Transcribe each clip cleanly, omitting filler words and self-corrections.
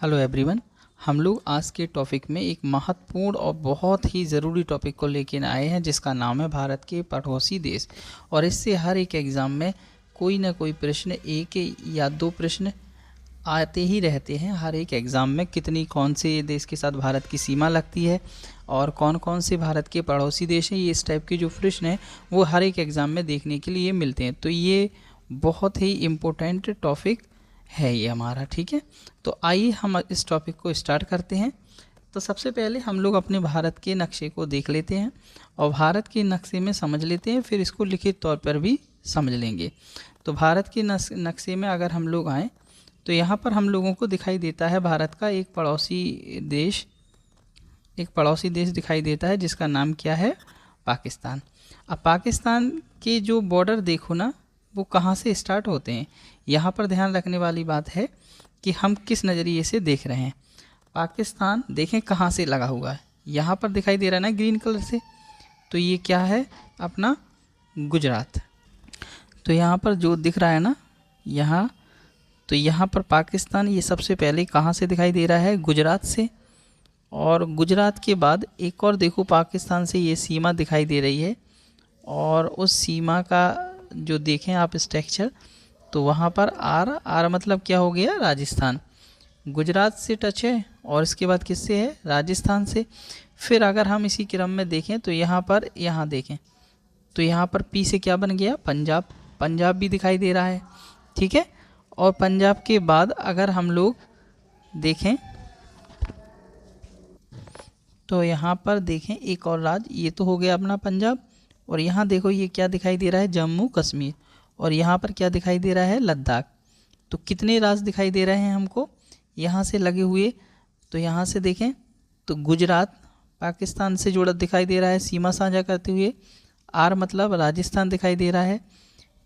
Hello everyone. हम लोग आज के टॉपिक में एक महत्वपूर्ण और बहुत ही ज़रूरी टॉपिक को लेकर आए हैं जिसका नाम है भारत के पड़ोसी देश। और इससे हर एक एग्ज़ाम में कोई ना कोई प्रश्न, एक या दो प्रश्न आते ही रहते हैं। हर एक एग्ज़ाम में कौन से देश के साथ भारत की सीमा लगती है और कौन कौन से भारत के पड़ोसी देश हैं, ये इस टाइप के जो प्रश्न हैं वो हर एक एग्ज़ाम में देखने के लिए मिलते हैं। तो ये बहुत ही इम्पोर्टेंट टॉपिक है ये हमारा, ठीक है। तो आइए हम इस टॉपिक को स्टार्ट करते हैं। तो सबसे पहले हम लोग अपने भारत के नक्शे को देख लेते हैं और भारत के नक्शे में समझ लेते हैं, फिर इसको लिखित तौर पर भी समझ लेंगे। तो भारत के नक्शे में अगर हम लोग आएँ तो यहाँ पर हम लोगों को दिखाई देता है भारत का एक पड़ोसी देश दिखाई देता है जिसका नाम क्या है, पाकिस्तान। अब पाकिस्तान के जो बॉर्डर देखो ना, वो कहाँ से स्टार्ट होते हैं। यहाँ पर ध्यान रखने वाली बात है कि हम किस नज़रिए से देख रहे हैं। पाकिस्तान देखें कहाँ से लगा हुआ है, यहाँ पर दिखाई दे रहा है ना ग्रीन कलर से, तो ये क्या है, अपना गुजरात। तो यहाँ पर जो दिख रहा है ना यहाँ, तो यहाँ पर पाकिस्तान ये सबसे पहले कहाँ से दिखाई दे रहा है, गुजरात से। और गुजरात के बाद एक और देखो पाकिस्तान से ये सीमा दिखाई दे रही है, और उस सीमा का जो देखें आप स्ट्रक्चर, तो वहाँ पर आर मतलब क्या हो गया, राजस्थान। गुजरात से टच है और इसके बाद किससे है, राजस्थान से। फिर अगर हम इसी क्रम में देखें तो यहाँ देखें तो यहाँ पर पी से क्या बन गया, पंजाब भी दिखाई दे रहा है, ठीक है। और पंजाब के बाद अगर हम लोग देखें तो यहाँ पर देखें एक और राज्य, ये तो हो गया अपना पंजाब। और यहाँ देखो ये क्या दिखाई दे रहा है, जम्मू कश्मीर। और यहाँ पर क्या दिखाई दे रहा है, लद्दाख। तो कितने राज्य दिखाई दे रहे हैं हमको यहाँ से लगे हुए। तो यहाँ से देखें तो गुजरात पाकिस्तान से जुड़ा दिखाई दे रहा है, सीमा साझा करते हुए। आर मतलब राजस्थान दिखाई दे रहा है,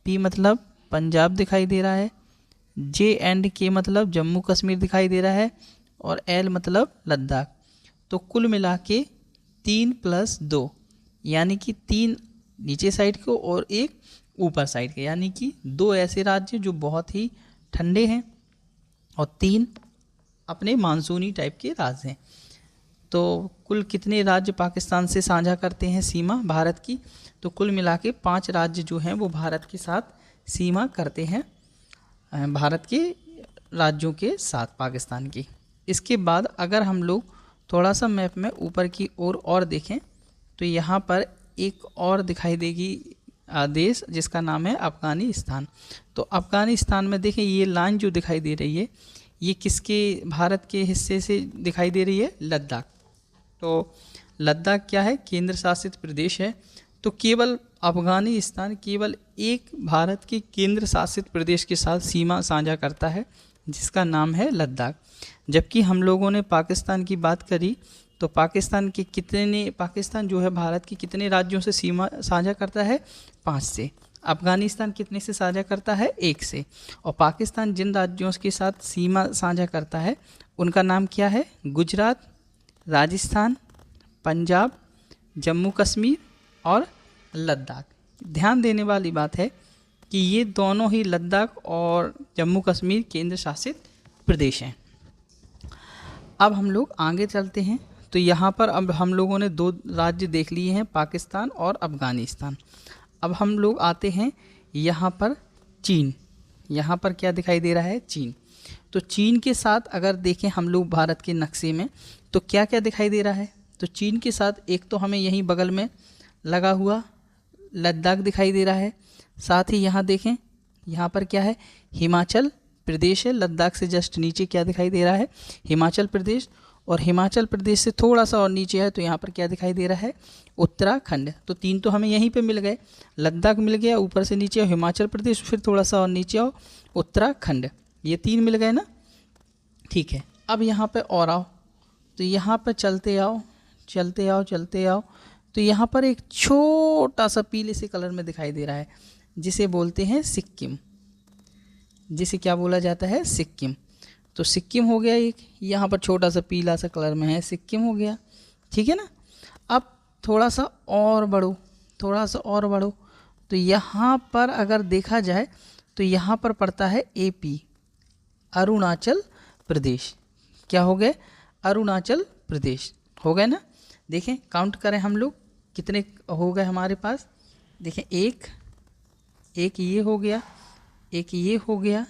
पी मतलब पंजाब दिखाई दे रहा है, जे एंड के मतलब जम्मू कश्मीर दिखाई दे रहा है, और एल मतलब लद्दाख। तो कुल मिला के 3 + 2 यानी कि 3 नीचे साइड को और एक ऊपर साइड के, यानी कि 2 ऐसे राज्य जो बहुत ही ठंडे हैं और 3 अपने मानसूनी टाइप के राज्य हैं। तो कुल कितने राज्य पाकिस्तान से साझा करते हैं सीमा भारत की, तो कुल मिला के 5 राज्य जो हैं वो भारत के साथ सीमा करते हैं, भारत के राज्यों के साथ पाकिस्तान की। इसके बाद अगर हम लोग थोड़ा सा मैप में ऊपर की ओर और देखें तो यहाँ पर एक और दिखाई देगी देश जिसका नाम है अफ़गानिस्तान। तो अफ़गानिस्तान में देखें ये लाइन जो दिखाई दे रही है ये किसके भारत के हिस्से से दिखाई दे रही है, लद्दाख। तो लद्दाख क्या है, केंद्र शासित प्रदेश है। तो केवल अफ़गानिस्तान केवल एक भारत के केंद्र शासित प्रदेश के साथ सीमा साझा करता है जिसका नाम है लद्दाख। जबकि हम लोगों ने पाकिस्तान की बात करी तो पाकिस्तान जो है भारत के कितने राज्यों से सीमा साझा करता है, 5 से। अफ़गानिस्तान कितने से साझा करता है, 1 से। और पाकिस्तान जिन राज्यों के साथ सीमा साझा करता है उनका नाम क्या है, गुजरात, राजस्थान, पंजाब, जम्मू कश्मीर और लद्दाख। ध्यान देने वाली बात है कि ये दोनों ही लद्दाख और जम्मू कश्मीर केंद्र शासित प्रदेश हैं। अब हम लोग आगे चलते हैं। तो यहाँ पर अब हम लोगों ने 2 राज्य देख लिए हैं, पाकिस्तान और अफ़गानिस्तान। अब हम लोग आते हैं यहाँ पर चीन। यहाँ पर क्या दिखाई दे रहा है, चीन। तो चीन के साथ अगर देखें हम लोग भारत के नक्शे में तो क्या क्या दिखाई दे रहा है, तो चीन के साथ एक तो हमें यहीं बगल में लगा हुआ लद्दाख दिखाई दे रहा है। साथ ही यहाँ देखें यहाँ पर क्या है, हिमाचल प्रदेश है। लद्दाख से जस्ट नीचे क्या दिखाई दे रहा है, हिमाचल प्रदेश। और हिमाचल प्रदेश से थोड़ा सा और नीचे है तो यहाँ पर क्या दिखाई दे रहा है, उत्तराखंड। तो 3 तो हमें यहीं पे मिल गए, लद्दाख मिल गया, ऊपर से नीचे आओ हिमाचल प्रदेश, फिर थोड़ा सा और नीचे आओ उत्तराखंड। ये 3 मिल गए ना, ठीक है। अब यहाँ पे और आओ, तो यहाँ पर चलते आओ तो यहाँ पर एक छोटा सा पीले से कलर में दिखाई दे रहा है जिसे बोलते हैं सिक्किम। जिसे क्या बोला जाता है, सिक्किम। तो सिक्किम हो गया एक, यहाँ पर छोटा सा पीला सा कलर में है, सिक्किम हो गया, ठीक है ना। अब थोड़ा सा और बढ़ो तो यहाँ पर अगर देखा जाए तो यहाँ पर पड़ता है एपी, अरुणाचल प्रदेश। क्या हो गए, अरुणाचल प्रदेश हो गए ना। देखें काउंट करें हम लोग कितने हो गए हमारे पास। देखें एक ये हो गया, एक ये हो गया,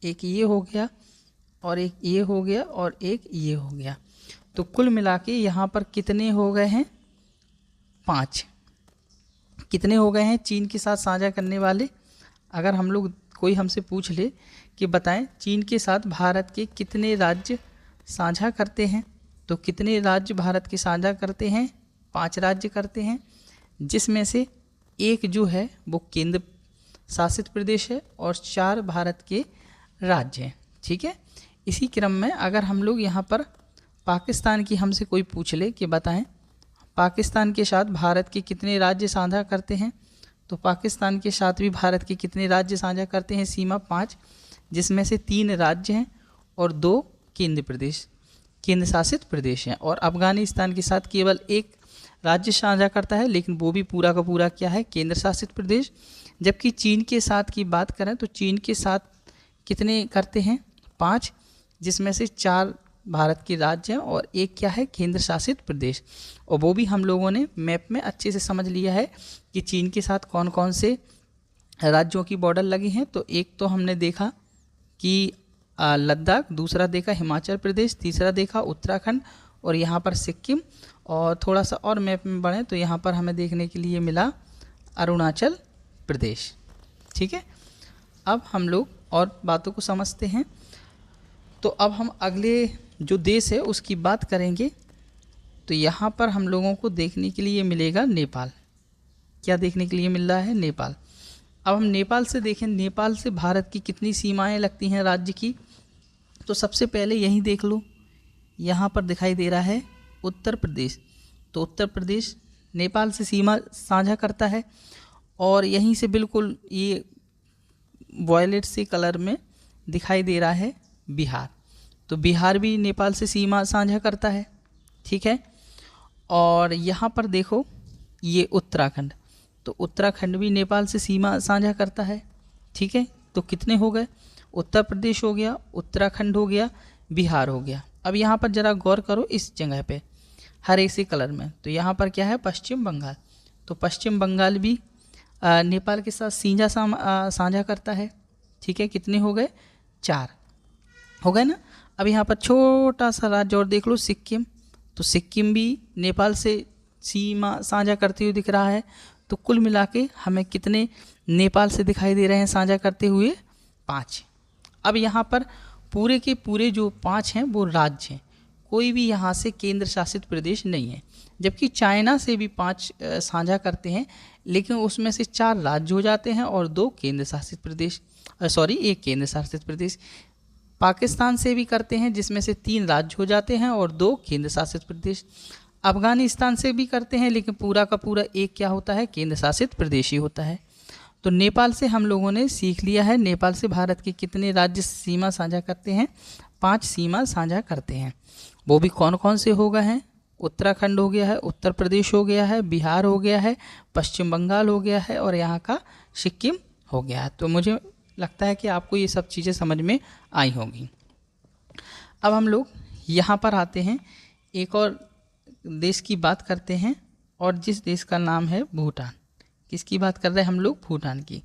एक ये हो गया, और एक ये हो गया, और एक ये हो गया। तो कुल मिला के यहाँ पर कितने हो गए हैं, 5। कितने हो गए हैं चीन के साथ साझा करने वाले। अगर हम लोग कोई हमसे पूछ ले कि बताएं चीन के साथ भारत के कितने राज्य साझा करते हैं, तो कितने राज्य भारत के साझा करते हैं, 5 राज्य करते हैं, जिसमें से एक जो है वो केंद्र शासित प्रदेश है और 4 भारत के राज्य हैं। ठीक है। इसी क्रम में अगर हम लोग यहाँ पर पाकिस्तान की हमसे कोई पूछ ले कि बताएं पाकिस्तान के साथ भारत के कितने राज्य साझा करते हैं, तो पाकिस्तान के साथ भी भारत के कितने राज्य साझा करते हैं, सीमा 5, जिसमें से 3 राज्य हैं और 2 केंद्र शासित प्रदेश हैं। और अफगानिस्तान के साथ केवल 1 राज्य साझा करता है, लेकिन वो भी पूरा का पूरा क्या है, केंद्र शासित प्रदेश। जबकि चीन के साथ की बात करें तो चीन के साथ कितने करते हैं, 5, जिसमें से 4 भारत के राज्य हैं और 1 क्या है, केंद्र शासित प्रदेश। और वो भी हम लोगों ने मैप में अच्छे से समझ लिया है कि चीन के साथ कौन कौन से राज्यों की बॉर्डर लगी हैं। तो एक तो हमने देखा कि लद्दाख, दूसरा देखा हिमाचल प्रदेश, तीसरा देखा उत्तराखंड, और यहाँ पर सिक्किम। और थोड़ा सा और मैप में बढ़ें तो यहाँ पर हमें देखने के लिए मिला अरुणाचल प्रदेश। ठीक है। अब हम लोग और बातों को समझते हैं। तो अब हम अगले जो देश है उसकी बात करेंगे। तो यहाँ पर हम लोगों को देखने के लिए मिलेगा नेपाल। क्या देखने के लिए मिल रहा है, नेपाल। अब हम नेपाल से देखें, नेपाल से भारत की कितनी सीमाएं लगती हैं राज्य की। तो सबसे पहले यही देख लो, यहाँ पर दिखाई दे रहा है उत्तर प्रदेश। तो उत्तर प्रदेश नेपाल से सीमा साझा करता है। और यहीं से बिल्कुल ये वॉयलेट से कलर में दिखाई दे रहा है बिहार। तो बिहार भी नेपाल से सीमा साझा करता है। ठीक है। और यहाँ पर देखो ये उत्तराखंड, तो उत्तराखंड भी नेपाल से सीमा साझा करता है। ठीक है। तो कितने हो गए, उत्तर प्रदेश हो गया, उत्तराखंड हो गया, बिहार हो गया। अब यहाँ पर ज़रा गौर करो इस जगह पे हरे से कलर में, तो यहाँ पर क्या है, पश्चिम बंगाल। तो पश्चिम बंगाल भी नेपाल के साथ सीमा साझा करता है। ठीक है। कितने हो गए, 4 हो गए ना। अब यहाँ पर छोटा सा राज्य और देख लो, सिक्किम। तो सिक्किम भी नेपाल से सीमा साझा करते हुए दिख रहा है। तो कुल मिला के हमें कितने नेपाल से दिखाई दे रहे हैं साझा करते हुए, 5। अब यहाँ पर पूरे के पूरे जो 5 हैं वो राज्य हैं, कोई भी यहाँ से केंद्र शासित प्रदेश नहीं है। जबकि चाइना से भी 5 साझा करते हैं, लेकिन उसमें से 4 राज्य हो जाते हैं और 2 केंद्र शासित प्रदेश, 1 केंद्र शासित प्रदेश। पाकिस्तान से भी करते हैं, जिसमें से 3 राज्य हो जाते हैं और 2 केंद्र शासित प्रदेश। अफगानिस्तान से भी करते हैं, लेकिन पूरा का पूरा 1 क्या होता है, केंद्र शासित प्रदेश ही होता है। तो नेपाल से हम लोगों ने सीख लिया है, नेपाल से भारत के कितने राज्य सीमा साझा करते हैं, 5 सीमा साझा करते हैं। वो भी कौन कौन से हो गए हैं, उत्तराखंड हो गया है, उत्तर प्रदेश हो गया है, बिहार हो गया है, पश्चिम बंगाल हो गया है, और यहाँ का सिक्किम हो गया है। तो मुझे लगता है कि आपको ये सब चीज़ें समझ में आई होंगी। अब हम लोग यहाँ पर आते हैं, एक और देश की बात करते हैं, और जिस देश का नाम है भूटान। किसकी बात कर रहे हैं हम लोग, भूटान की।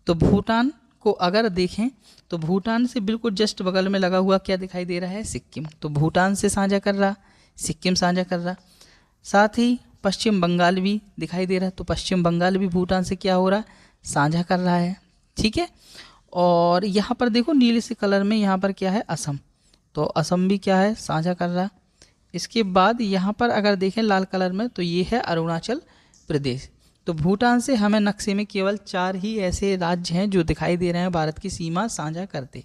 तो भूटान को अगर देखें तो भूटान से बिल्कुल जस्ट बगल में लगा हुआ क्या दिखाई दे रहा है, सिक्किम। तो भूटान से साझा कर रहा, सिक्किम साझा कर रहा। साथ ही पश्चिम बंगाल भी दिखाई दे रहा है, तो पश्चिम बंगाल भी भूटान से क्या हो रहा है, साझा कर रहा है। ठीक है। और यहाँ पर देखो नीले से कलर में, यहाँ पर क्या है, असम। तो असम भी क्या है, साझा कर रहा। इसके बाद यहाँ पर अगर देखें लाल कलर में, तो ये है अरुणाचल प्रदेश। तो भूटान से हमें नक्शे में केवल 4 ही ऐसे राज्य हैं जो दिखाई दे रहे हैं भारत की सीमा साझा करते।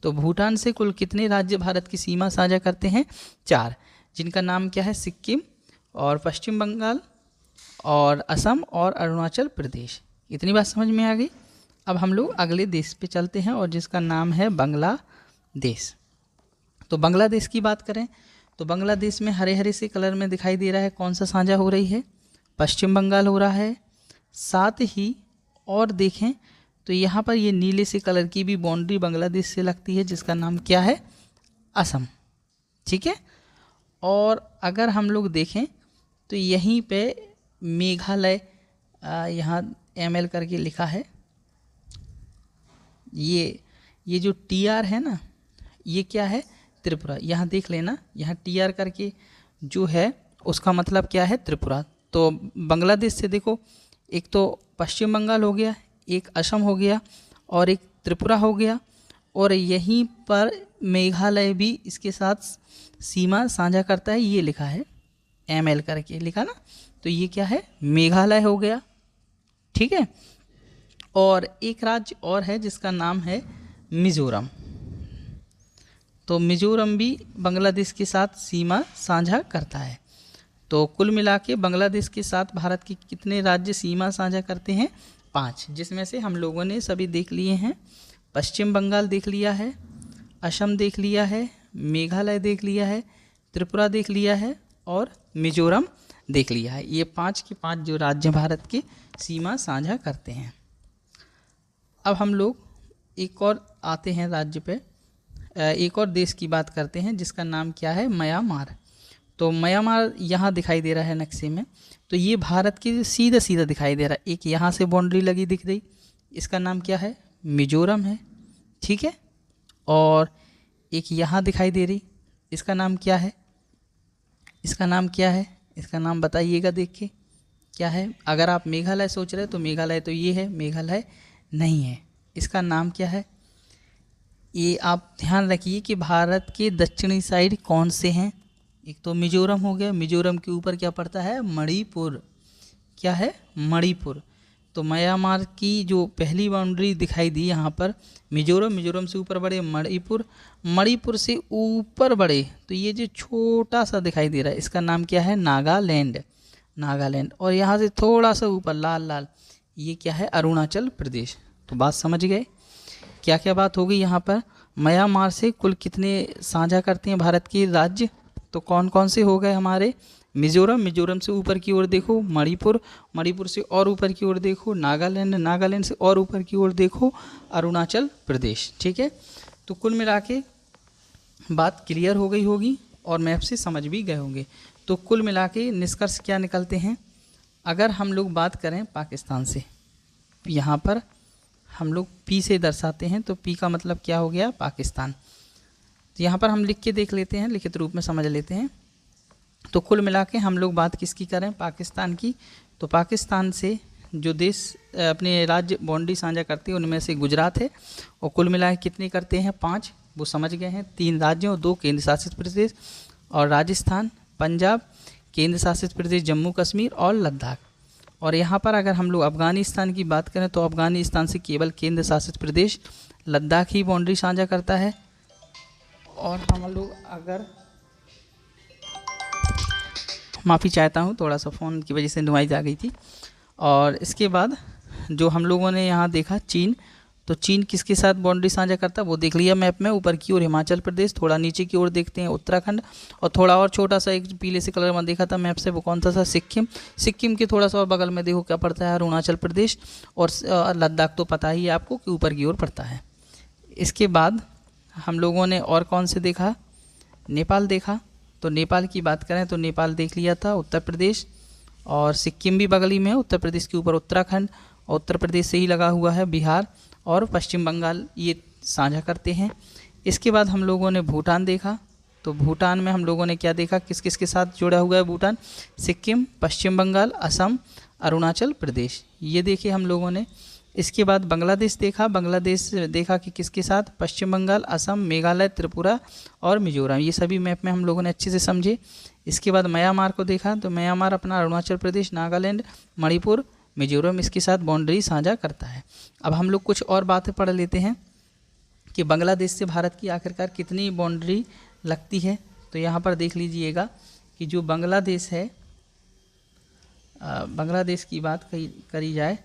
तो भूटान से कुल कितने राज्य भारत की सीमा साझा करते हैं, 4, जिनका नाम क्या है, सिक्किम और पश्चिम बंगाल और असम और अरुणाचल प्रदेश। इतनी बात समझ में आ गई। अब हम लोग अगले देश पे चलते हैं, और जिसका नाम है बांग्लादेश। तो बांग्लादेश की बात करें तो बांग्लादेश में हरे हरे से कलर में दिखाई दे रहा है, कौन सा साझा हो रही है, पश्चिम बंगाल हो रहा है। साथ ही और देखें तो यहाँ पर ये नीले से कलर की भी बाउंड्री बांग्लादेश से लगती है, जिसका नाम क्या है, असम। ठीक है। और अगर हम लोग देखें तो यहीं पे मेघालय यहाँ ML करके लिखा है, ये जो TR है ना, ये क्या है, त्रिपुरा। यहाँ देख लेना, यहाँ TR करके जो है उसका मतलब क्या है, त्रिपुरा। तो बांग्लादेश से देखो, एक तो पश्चिम बंगाल हो गया, एक असम हो गया और एक त्रिपुरा हो गया, और यहीं पर मेघालय भी इसके साथ सीमा साझा करता है। ये लिखा है ML करके लिखा ना, तो ये क्या है, मेघालय हो गया, ठीक है। और एक राज्य और है जिसका नाम है मिज़ोरम। तो मिज़ोरम भी बांग्लादेश के साथ सीमा साझा करता है। तो कुल मिला के बांग्लादेश के साथ भारत के कितने राज्य सीमा साझा करते हैं, 5, जिसमें से हम लोगों ने सभी देख लिए हैं। पश्चिम बंगाल देख लिया है, असम देख लिया है, मेघालय देख लिया है, त्रिपुरा देख लिया है और मिज़ोरम देख लिया है। ये 5 के 5 जो राज्य भारत के सीमा साझा करते हैं। अब हम लोग एक और आते हैं राज्य पे, एक और देश की बात करते हैं जिसका नाम क्या है, म्यांमार। तो म्यांमार यहाँ दिखाई दे रहा है नक्शे में, तो ये भारत के सीधा सीधा दिखाई दे रहा है। एक यहाँ से बाउंड्री लगी दिख रही, इसका नाम क्या है, मिजोरम है, ठीक है। और एक यहाँ दिखाई दे रही, इसका नाम क्या है, इसका नाम क्या है, इसका नाम बताइएगा देख के क्या है। अगर आप मेघालय सोच रहे तो मेघालय तो ये है, मेघालय नहीं है, इसका नाम क्या है। ये आप ध्यान रखिए कि भारत के दक्षिणी साइड कौन से हैं। एक तो मिजोरम हो गया, मिजोरम के ऊपर क्या पड़ता है, मणिपुर, क्या है, मणिपुर। तो म्यांमार की जो पहली बाउंड्री दिखाई दी यहाँ पर मिजोरम, मिजोरम से ऊपर बढ़े मणिपुर, मणिपुर से ऊपर बढ़े तो ये जो छोटा सा दिखाई दे रहा है इसका नाम क्या है, नागालैंड, नागालैंड। और यहाँ से थोड़ा सा ऊपर लाल लाल, ये क्या है, अरुणाचल प्रदेश। तो बात समझ गए, क्या क्या बात होगी यहाँ पर। म्यांमार से कुल कितने साझा करते हैं भारत के राज्य, तो कौन कौन से हो गए हमारे, मिजोरम, मिजोरम से ऊपर की ओर देखो मणिपुर, मणिपुर से और ऊपर की ओर देखो नागालैंड, नागालैंड से और ऊपर की ओर देखो अरुणाचल प्रदेश, ठीक है। तो कुल मिला के बात क्लियर हो गई होगी और मैप से समझ भी गए होंगे। तो कुल मिला के निष्कर्ष क्या निकलते हैं। अगर हम लोग बात करें पाकिस्तान से, यहाँ पर हम लोग P से दर्शाते हैं, तो P का मतलब क्या हो गया, पाकिस्तान। तो यहाँ पर हम लिख के देख लेते हैं, लिखित रूप में समझ लेते हैं। तो कुल मिला के हम लोग बात किसकी करें, पाकिस्तान की। तो पाकिस्तान से जो देश अपने राज्य बाउंड्री साझा करते हैं उनमें से गुजरात है, और कुल मिला के कितने करते हैं, 5, वो समझ गए हैं। 3 राज्यों, 2 केंद्र शासित प्रदेश, और राजस्थान, पंजाब, केंद्र शासित प्रदेश जम्मू कश्मीर और लद्दाख। और यहाँ पर अगर हम लोग अफ़गानिस्तान की बात करें तो अफ़गानिस्तान से केवल केंद्र शासित प्रदेश लद्दाख ही बाउंड्री साझा करता है। और हम लोग अगर, माफ़ी चाहता हूँ, थोड़ा सा फ़ोन की वजह से नॉइज़ आ गई थी। और इसके बाद जो हम लोगों ने यहाँ देखा चीन, तो चीन किसके साथ बाउंड्री साझा करता है वो देख लिया मैप में। ऊपर की ओर हिमाचल प्रदेश, थोड़ा नीचे की ओर देखते हैं उत्तराखंड, और थोड़ा और छोटा सा एक पीले से कलर में देखा था मैप से, वो कौन सा था, सिक्किम। सिक्किम के थोड़ा सा और बगल में देखो क्या पड़ता है, अरुणाचल प्रदेश। और लद्दाख तो पता ही है आपको कि ऊपर की ओर पड़ता है। इसके बाद हम लोगों ने और कौन से देखा, नेपाल देखा। तो नेपाल की बात करें तो नेपाल देख लिया था, उत्तर प्रदेश, और सिक्किम भी बगल ही में है, उत्तर प्रदेश के ऊपर उत्तराखंड, और उत्तर प्रदेश से ही लगा हुआ है बिहार और पश्चिम बंगाल, ये साझा करते हैं। इसके बाद हम लोगों ने भूटान देखा। तो भूटान में हम लोगों ने क्या देखा, किस किस के साथ जुड़ा हुआ है भूटान, सिक्किम, पश्चिम बंगाल, असम, अरुणाचल प्रदेश, ये देखे हम लोगों ने। इसके बाद बांग्लादेश देखा, बांग्लादेश देखा कि किसके साथ, पश्चिम बंगाल, असम, मेघालय, त्रिपुरा और मिजोरम, ये सभी मैप में हम लोगों ने अच्छे से समझे। इसके बाद म्यांमार को देखा, तो म्यांमार अपना अरुणाचल प्रदेश, नागालैंड, मणिपुर, मिजोरम इसके साथ बाउंड्री साझा करता है। अब हम लोग कुछ और बातें पढ़ लेते हैं कि बांग्लादेश से भारत की आखिरकार कितनी बाउंड्री लगती है। तो यहाँ पर देख लीजिएगा कि जो बांग्लादेश है, बांग्लादेश की बात करी जाए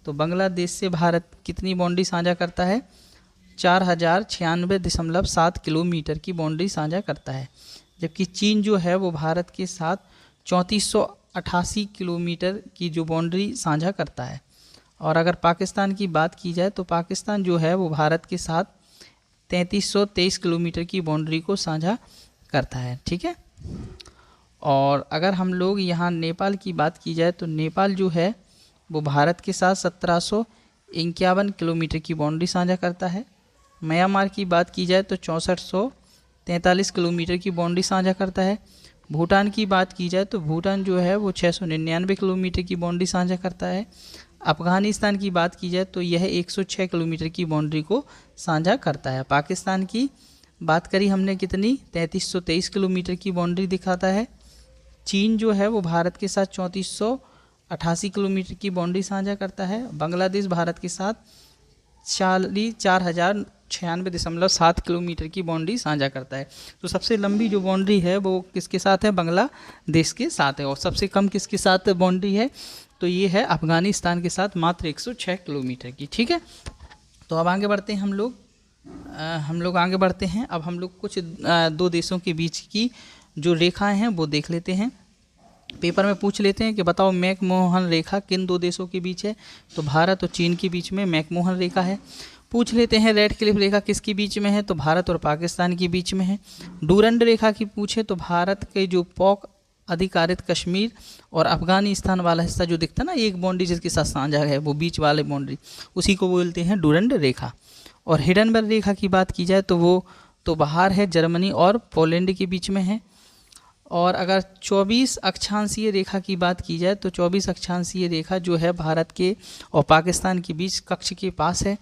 तो बांग्लादेश से भारत कितनी बाउंड्री साझा करता है, 4096.7 किलोमीटर की बाउंड्री साझा करता है। जबकि चीन जो है वो भारत के साथ 3488 किलोमीटर की जो बाउंड्री साझा करता है। और अगर पाकिस्तान की बात की जाए तो पाकिस्तान जो है वो भारत के साथ 3323 किलोमीटर की बाउंड्री को साझा करता है। ठीक है, और अगर हम लोग यहाँ नेपाल की बात की जाए तो नेपाल जो है वो भारत के साथ 1751 किलोमीटर की बाउंड्री साझा करता है। म्यांमार की बात की जाए तो 6443 किलोमीटर की बाउंड्री साझा करता है। भूटान की बात की जाए तो भूटान जो है वो 699 किलोमीटर की बाउंड्री साझा करता है। अफ़गानिस्तान की बात की जाए तो यह 106 किलोमीटर की बाउंड्री को साझा करता है। पाकिस्तान की बात करी हमने कितनी, 3323 किलोमीटर की बाउंड्री दिखाता है। चीन जो है वो भारत के साथ 3488 किलोमीटर की बाउंड्री साझा करता है। बांग्लादेश भारत के साथ 4096.7 किलोमीटर की बाउंड्री साझा करता है। तो सबसे लंबी जो बाउंड्री है वो किसके साथ है, बांग्लादेश के साथ है। और सबसे कम किसके साथ बाउंड्री है, तो ये है अफ़गानिस्तान के साथ मात्र 106 किलोमीटर की। ठीक है, तो अब आगे बढ़ते हैं हम लोग आगे बढ़ते हैं। अब हम लोग कुछ दो देशों के बीच की जो रेखाएं हैं वो देख लेते हैं। पेपर में पूछ लेते हैं कि बताओ मैकमोहन रेखा किन दो देशों के बीच है, तो भारत और चीन के बीच में मैकमोहन रेखा है। पूछ लेते हैं रेड क्लिफ रेखा किसके बीच में है, तो भारत और पाकिस्तान के बीच में है। डूरंड रेखा की पूछे तो भारत के जो पॉक अधिकारित कश्मीर और अफगानिस्तान वाला हिस्सा जो दिखता है ना, एक बाउंड्री जिसके साथ साझा है, वो बीच वाले बाउंड्री, उसी को बोलते हैं डूरंड रेखा। और हिडनबर्ग रेखा की बात की जाए तो वो तो बाहर है, जर्मनी और पोलैंड के बीच में है। और अगर 24 अक्षांशीय रेखा की बात की जाए तो 24 अक्षांशीय रेखा जो है भारत के और पाकिस्तान के बीच कक्ष के पास है।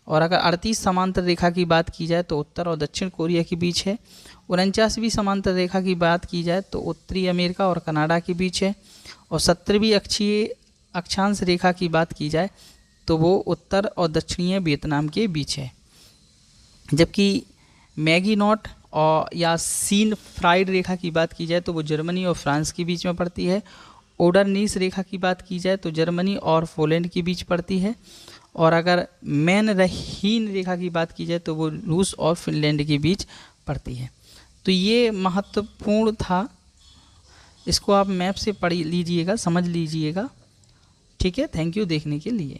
और अगर 38 समांतर रेखा की बात की जाए तो उत्तर और दक्षिण कोरिया के बीच है। 49वीं समांतर रेखा की बात की जाए तो उत्तरी अमेरिका और कनाडा के बीच है। और 17वीं अक्षांश रेखा की बात की जाए तो वो उत्तर और दक्षिणीय वियतनाम के बीच है। जबकि मैगी नॉट और या सीन फ्राइड रेखा की बात की जाए तो वो जर्मनी और फ्रांस के बीच में पड़ती है। ओडरनीस रेखा की बात की जाए तो जर्मनी और पोलैंड के बीच पड़ती है। और अगर मैन रहीन रेखा की बात की जाए तो वो रूस और फिनलैंड के बीच पड़ती है। तो ये महत्वपूर्ण था, इसको आप मैप से पढ़ लीजिएगा, समझ लीजिएगा। ठीक है, थैंक यू देखने के लिए।